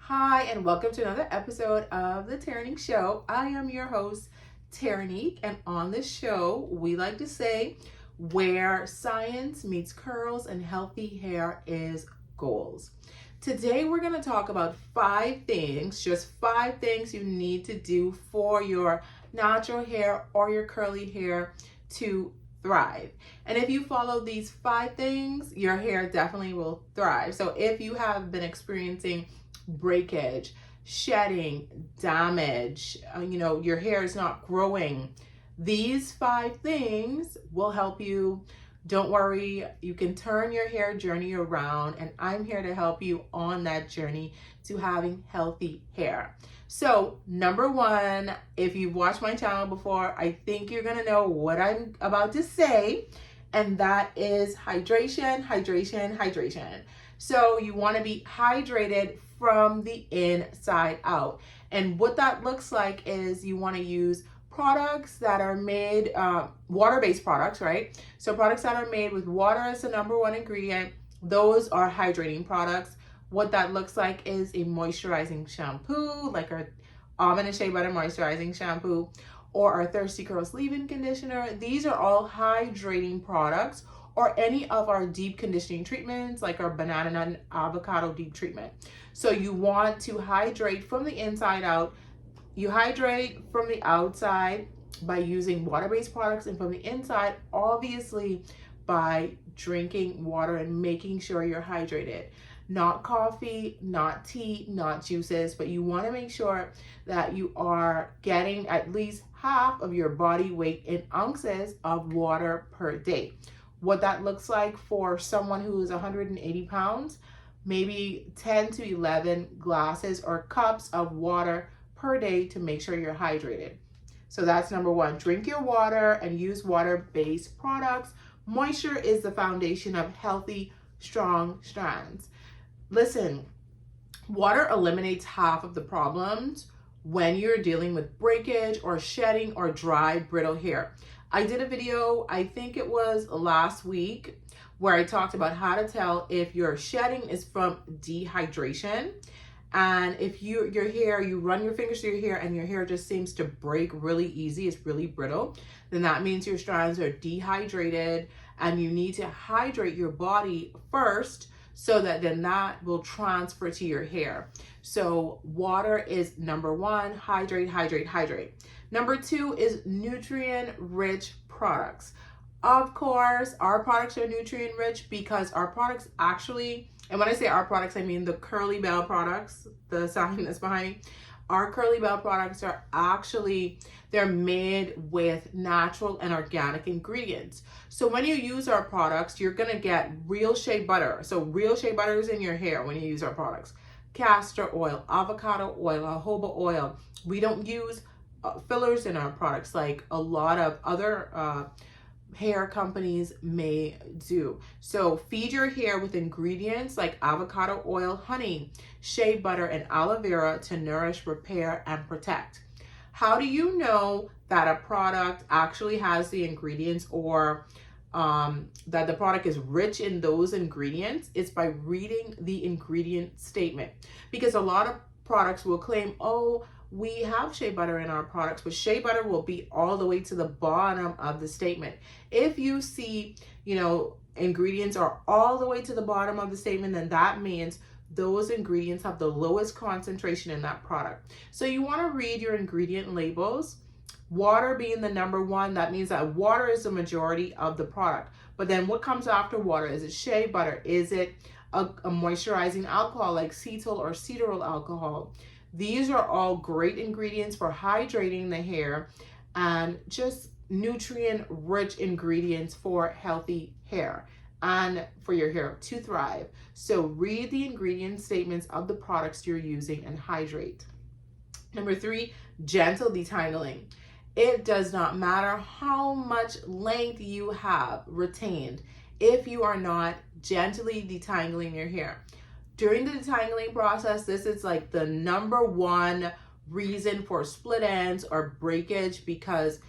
Hi, and welcome to another episode of The Terranique Show. I am your host, Terranique, and on this show, we like to say where science meets curls and healthy hair is goals. Today, we're going to talk about just 5 things you need to do for your natural hair or your curly hair to thrive. And if you follow these 5 things, your hair definitely will thrive. So if you have been experiencing breakage, shedding, damage, your hair is not growing, these 5 things will help you. Don't worry, you can turn your hair journey around, and I'm here to help you on that journey to having healthy hair. So, number one, if you've watched my channel before, I think you're gonna know what I'm about to say, and that is hydration, hydration, hydration. So you want to be hydrated from the inside out. And what that looks like is you want to use products that are made, water-based products, right? So products that are made with water as the number one ingredient, those are hydrating products. What that looks like is a moisturizing shampoo, like our Almond and Shea Butter Moisturizing Shampoo, or our Thirsty Curls Leave-In Conditioner. These are all hydrating products, or any of our deep conditioning treatments, like our banana nut and avocado deep treatment. So you want to hydrate from the inside out. You hydrate from the outside by using water-based products, and from the inside, obviously, by drinking water and making sure you're hydrated. Not coffee, not tea, not juices, but you want to make sure that you are getting at least half of your body weight in ounces of water per day. What that looks like for someone who is 180 pounds, maybe 10 to 11 glasses or cups of water per day to make sure you're hydrated. So that's number one. Drink your water and use water-based products. Moisture is the foundation of healthy, strong strands. Listen, water eliminates half of the problems when you're dealing with breakage or shedding or dry, brittle hair. I did a video, I think it was last week, where I talked about how to tell if your shedding is from dehydration. And if your hair, you run your fingers through your hair and your hair just seems to break really easy, it's really brittle, then that means your strands are dehydrated, and you need to hydrate your body first so that then that will transfer to your hair. So water is number one. Hydrate, hydrate, hydrate. Number two is nutrient-rich products. Of course, our products are nutrient-rich because our products actually, and when I say our products, I mean the Curly Bell products, the sign that's behind me. Our Curly Bell products are actually, they're made with natural and organic ingredients. So when you use our products, you're gonna get real shea butter. So real shea butter is in your hair when you use our products. Castor oil, avocado oil, jojoba oil. We don't use fillers in our products like a lot of other hair companies may do. So feed your hair with ingredients like avocado oil, honey, shea butter, and aloe vera to nourish, repair, and protect. How do you know that a product actually has the ingredients, or that the product is rich in those ingredients? It's by reading the ingredient statement. Because a lot of products will claim, oh, we have shea butter in our products, but shea butter will be all the way to the bottom of the statement. If you see, ingredients are all the way to the bottom of the statement, then that means those ingredients have the lowest concentration in that product. So you want to read your ingredient labels. Water being the number one, that means that water is the majority of the product. But then what comes after water? Is it shea butter? Is it a moisturizing alcohol like cetyl or cetyl alcohol? These are all great ingredients for hydrating the hair and just nutrient-rich ingredients for healthy hair and for your hair to thrive. So read the ingredient statements of the products you're using and hydrate. Number three, gentle detangling. It does not matter how much length you have retained if you are not gently detangling your hair. During the detangling process, this is like the number one reason for split ends or breakage, because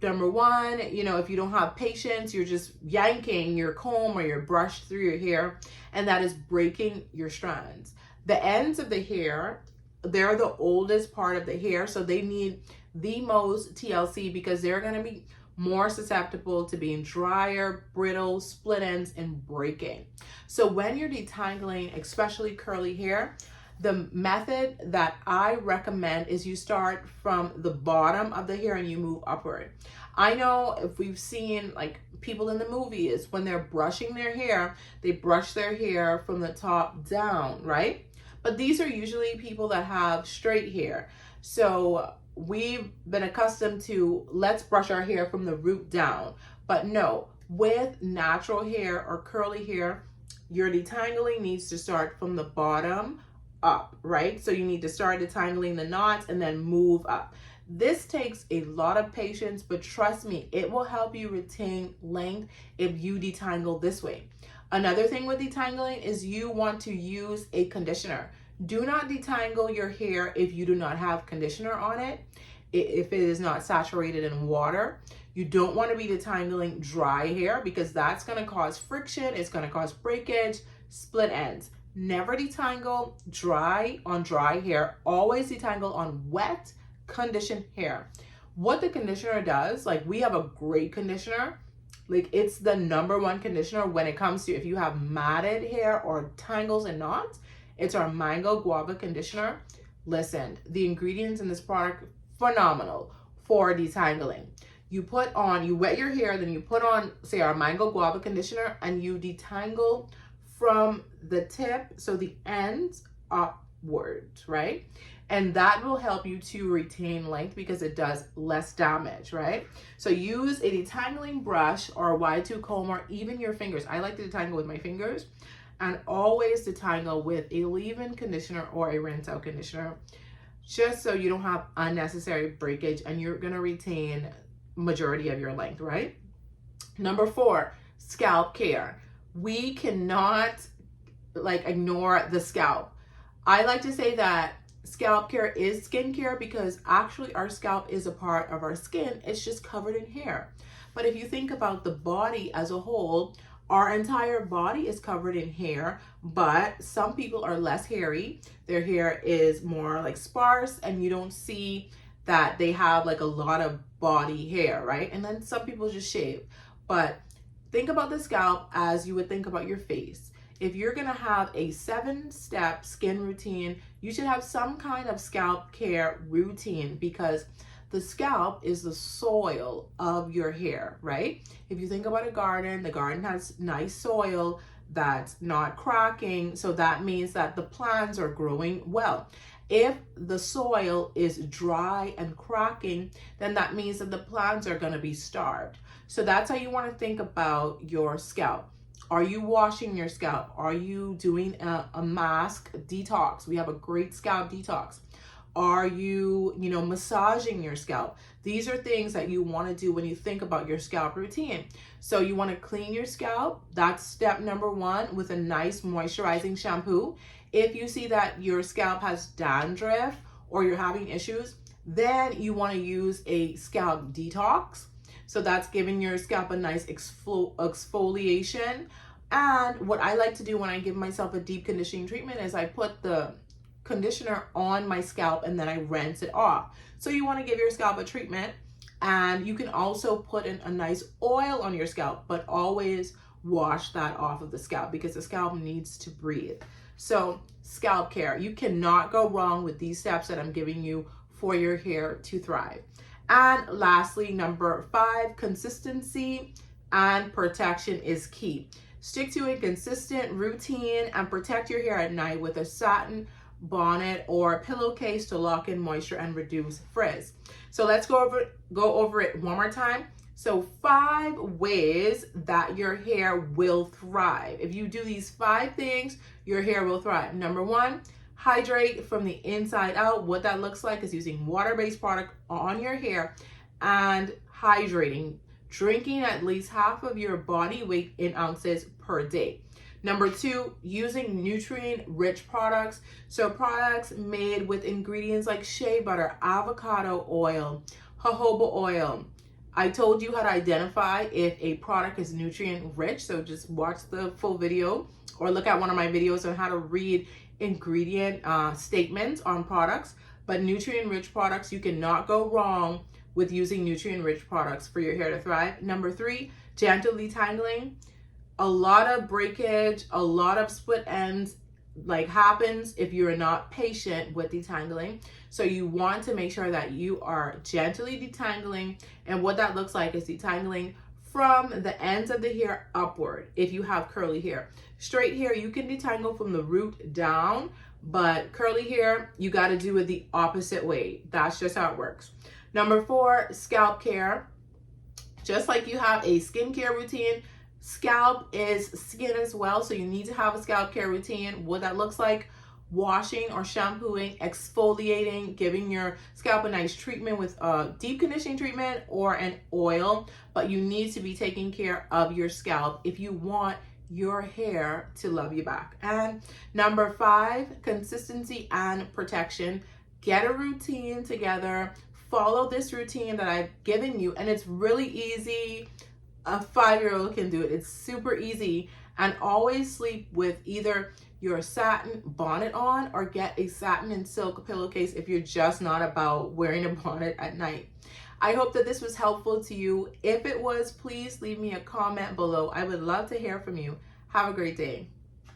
number one, if you don't have patience, you're just yanking your comb or your brush through your hair, and that is breaking your strands. The ends of the hair, they're the oldest part of the hair, so they need the most TLC because they're going to be more susceptible to being drier, brittle, split ends, and breaking. So when you're detangling, especially curly hair, the method that I recommend is you start from the bottom of the hair and you move upward. I know if we've seen like people in the movies, when they're brushing their hair, they brush their hair from the top down, right? But these are usually people that have straight hair. So we've been accustomed to, let's brush our hair from the root down. But no, with natural hair or curly hair, your detangling needs to start from the bottom up, right? So you need to start detangling the knots and then move up. This takes a lot of patience, but trust me, it will help you retain length if you detangle this way. Another thing with detangling is you want to use a conditioner. Do not detangle your hair if you do not have conditioner on it, if it is not saturated in water. You don't want to be detangling dry hair because that's going to cause friction, it's going to cause breakage, split ends. Never detangle dry on dry hair. Always detangle on wet, conditioned hair. What the conditioner does, like we have a great conditioner, like it's the #1 conditioner when it comes to if you have matted hair or tangles and knots. It's our mango guava conditioner. Listen, the ingredients in this product, phenomenal for detangling. You wet your hair, then you put on, say, our mango guava conditioner, and you detangle from the tip, so the ends upwards, right? And that will help you to retain length because it does less damage, right? So use a detangling brush or a Y2 comb or even your fingers. I like to detangle with my fingers, and always detangle with a leave-in conditioner or a rinse-out conditioner, just so you don't have unnecessary breakage and you're gonna retain majority of your length, right? Number 4, scalp care. We cannot ignore the scalp. I like to say that scalp care is skincare because actually our scalp is a part of our skin. It's just covered in hair. But if you think about the body as a whole, our entire body is covered in hair, but some people are less hairy. Their hair is more like sparse and you don't see that they have like a lot of body hair, right? And then some people just shave. But think about the scalp as you would think about your face. If you're gonna have a 7-step skin routine, you should have some kind of scalp care routine because the scalp is the soil of your hair, right? If you think about a garden, the garden has nice soil that's not cracking, so that means that the plants are growing well. If the soil is dry and cracking, then that means that the plants are going to be starved. So that's how you want to think about your scalp. Are you washing your scalp? Are you doing a mask detox? We have a great scalp detox. Are you, massaging your scalp? These are things that you want to do when you think about your scalp routine. So you want to clean your scalp. That's step number 1 with a nice moisturizing shampoo. If you see that your scalp has dandruff or you're having issues, then you want to use a scalp detox. So that's giving your scalp a nice exfoliation. And what I like to do when I give myself a deep conditioning treatment is I put the conditioner on my scalp and then I rinse it off. So you want to give your scalp a treatment, and you can also put in a nice oil on your scalp, but always wash that off of the scalp because the scalp needs to breathe. So scalp care, you cannot go wrong with these steps that I'm giving you for your hair to thrive. And lastly, number 5, consistency and protection is key. Stick to a consistent routine and protect your hair at night with a satin bonnet or pillowcase to lock in moisture and reduce frizz. So let's go over it one more time. So 5 ways that your hair will thrive. If you do these 5 things, your hair will thrive. Number 1, hydrate from the inside out. What that looks like is using water-based product on your hair and hydrating, drinking at least half of your body weight in ounces per day. Number 2, using nutrient-rich products. So products made with ingredients like shea butter, avocado oil, jojoba oil. I told you how to identify if a product is nutrient-rich, so just watch the full video or look at one of my videos on how to read ingredient statements on products, but nutrient-rich products, you cannot go wrong with using nutrient-rich products for your hair to thrive. Number 3, gentle detangling. A lot of breakage, a lot of split ends happens if you're not patient with detangling. So you want to make sure that you are gently detangling, and what that looks like is detangling from the ends of the hair upward. If you have curly hair, straight hair, you can detangle from the root down, but curly hair, you got to do it the opposite way. That's just how it works. Number 4, scalp care. Just like you have a skincare routine, scalp is skin as well, so you need to have a scalp care routine. What that looks like: washing or shampooing, exfoliating, giving your scalp a nice treatment with a deep conditioning treatment or an oil. But you need to be taking care of your scalp if you want your hair to love you back. And number 5, consistency and protection. Get a routine together. Follow this routine that I've given you, and it's really easy. A 5-year-old can do it. It's super easy. And always sleep with either your satin bonnet on, or get a satin and silk pillowcase if you're just not about wearing a bonnet at night. I hope that this was helpful to you. If it was, please leave me a comment below. I would love to hear from you. Have a great day.